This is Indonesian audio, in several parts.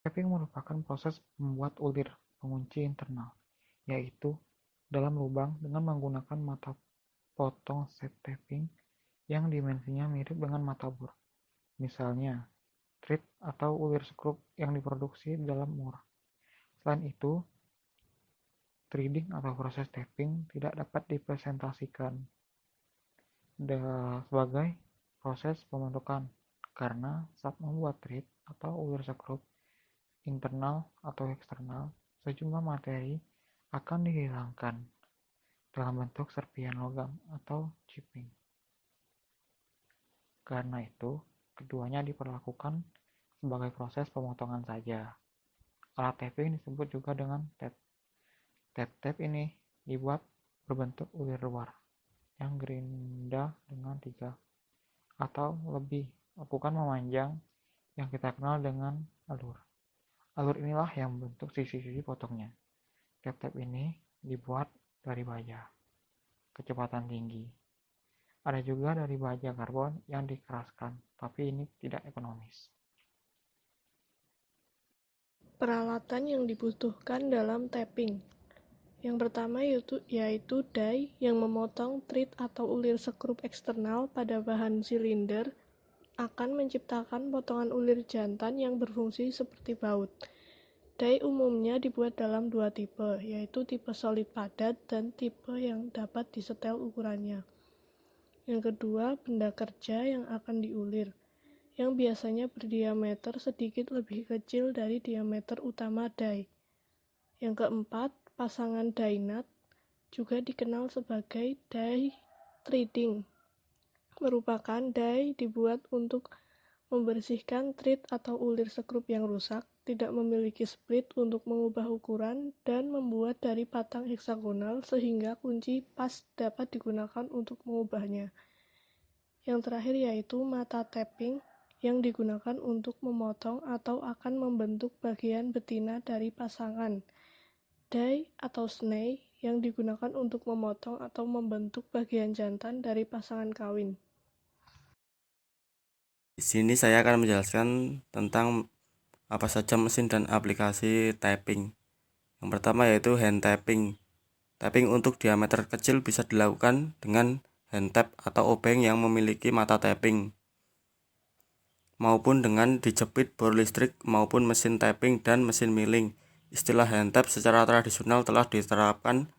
Tapping merupakan proses membuat ulir pengunci internal, yaitu dalam lubang dengan menggunakan mata potong set tapping yang dimensinya mirip dengan mata bor. Misalnya, thread atau ulir skrup yang diproduksi dalam mur. Selain itu, threading atau proses tapping tidak dapat dipresentasikan sebagai proses pembentukan karena saat membuat thread atau ulir skrup internal atau eksternal, sejumlah materi akan dihilangkan dalam bentuk serpihan logam atau chipping. Karena itu, keduanya diperlakukan sebagai proses pemotongan saja. Alat tapping disebut juga dengan tap. Tap ini dibuat berbentuk ulir luar yang gerinda dengan 3 atau lebih, bukan memanjang yang kita kenal dengan alur. Alur inilah yang membentuk sisi-sisi potongnya. Tap ini dibuat dari baja kecepatan tinggi. Ada juga dari baja karbon yang dikeraskan, tapi ini tidak ekonomis. Peralatan yang dibutuhkan dalam tapping. Yang pertama yaitu die yang memotong thread atau ulir skrup eksternal pada bahan silinder akan menciptakan potongan ulir jantan yang berfungsi seperti baut. Die umumnya dibuat dalam dua tipe, yaitu tipe solid padat dan tipe yang dapat disetel ukurannya. Yang kedua, benda kerja yang akan diulir, yang biasanya berdiameter sedikit lebih kecil dari diameter utama die. Yang keempat, pasangan die nut, juga dikenal sebagai die threading, merupakan die dibuat untuk membersihkan thread atau ulir skrup yang rusak, tidak memiliki split untuk mengubah ukuran, dan membuat dari patang heksagonal sehingga kunci pas dapat digunakan untuk mengubahnya. Yang terakhir yaitu mata tapping yang digunakan untuk memotong atau akan membentuk bagian betina dari pasangan. Die atau sney yang digunakan untuk memotong atau membentuk bagian jantan dari pasangan kawin. Di sini saya akan menjelaskan tentang apa saja mesin dan aplikasi tapping. Yang pertama yaitu hand tapping. Tapping untuk diameter kecil bisa dilakukan dengan hand tap atau obeng yang memiliki mata tapping, maupun dengan dijepit bor listrik maupun mesin tapping dan mesin milling. Istilah hand tap secara tradisional telah diterapkan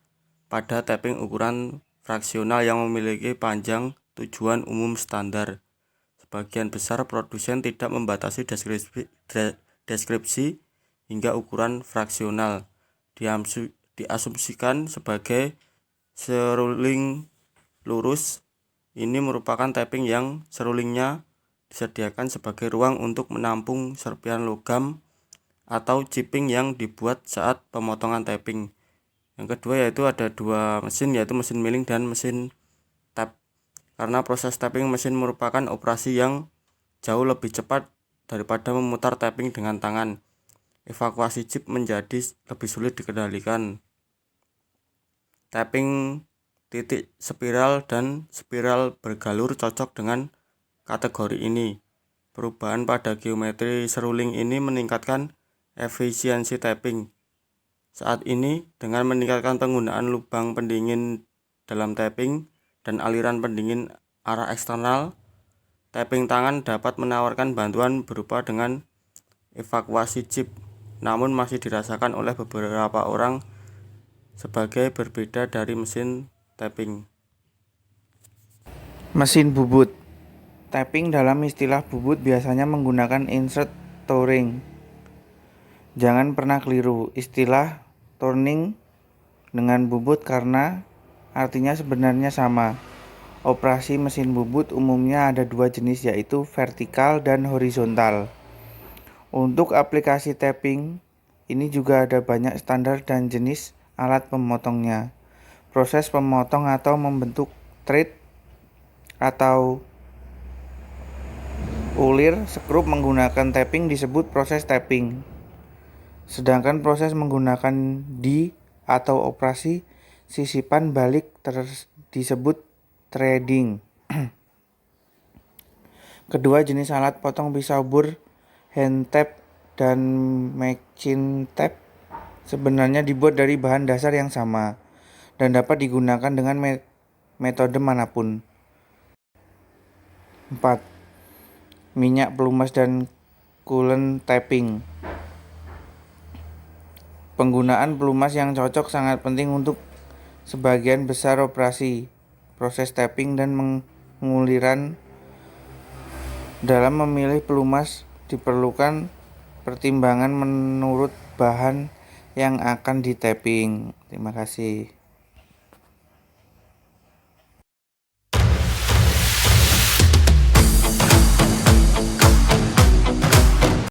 pada tapping ukuran fraksional yang memiliki panjang tujuan umum standar. Sebagian besar produsen tidak membatasi deskripsi hingga ukuran fraksional. Diasumsikan sebagai seruling lurus. Ini merupakan tapping yang serulingnya disediakan sebagai ruang untuk menampung serpihan logam atau chipping yang dibuat saat pemotongan tapping. Yang kedua yaitu ada dua mesin, yaitu mesin milling dan mesin tap. Karena proses tapping mesin merupakan operasi yang jauh lebih cepat daripada memutar tapping dengan tangan. Evakuasi chip menjadi lebih sulit dikendalikan. Tapping titik spiral dan spiral bergalur cocok dengan kategori ini. Perubahan pada geometri seruling ini meningkatkan efisiensi tapping. Saat ini, dengan meningkatkan penggunaan lubang pendingin dalam tapping dan aliran pendingin arah eksternal, tapping tangan dapat menawarkan bantuan berupa dengan evakuasi chip, namun masih dirasakan oleh beberapa orang sebagai berbeda dari mesin tapping. Mesin bubut. Tapping dalam istilah bubut biasanya menggunakan insert touring. Jangan pernah keliru istilah turning dengan bubut karena artinya sebenarnya sama. Operasi mesin bubut umumnya ada dua jenis, yaitu vertikal dan horizontal. Untuk aplikasi tapping, ini juga ada banyak standar dan jenis alat pemotongnya. Proses pemotong atau membentuk thread atau ulir skrup menggunakan tapping disebut proses tapping. Sedangkan proses menggunakan die atau operasi sisipan balik disebut threading. Kedua jenis alat potong pisau bor hand tap dan machine tape sebenarnya dibuat dari bahan dasar yang sama dan dapat digunakan dengan metode manapun. 4. Minyak pelumas dan coolant taping. Penggunaan pelumas yang cocok sangat penting untuk sebagian besar operasi, proses taping dan penguliran. Dalam memilih pelumas diperlukan pertimbangan menurut bahan yang akan di-taping. Terima kasih.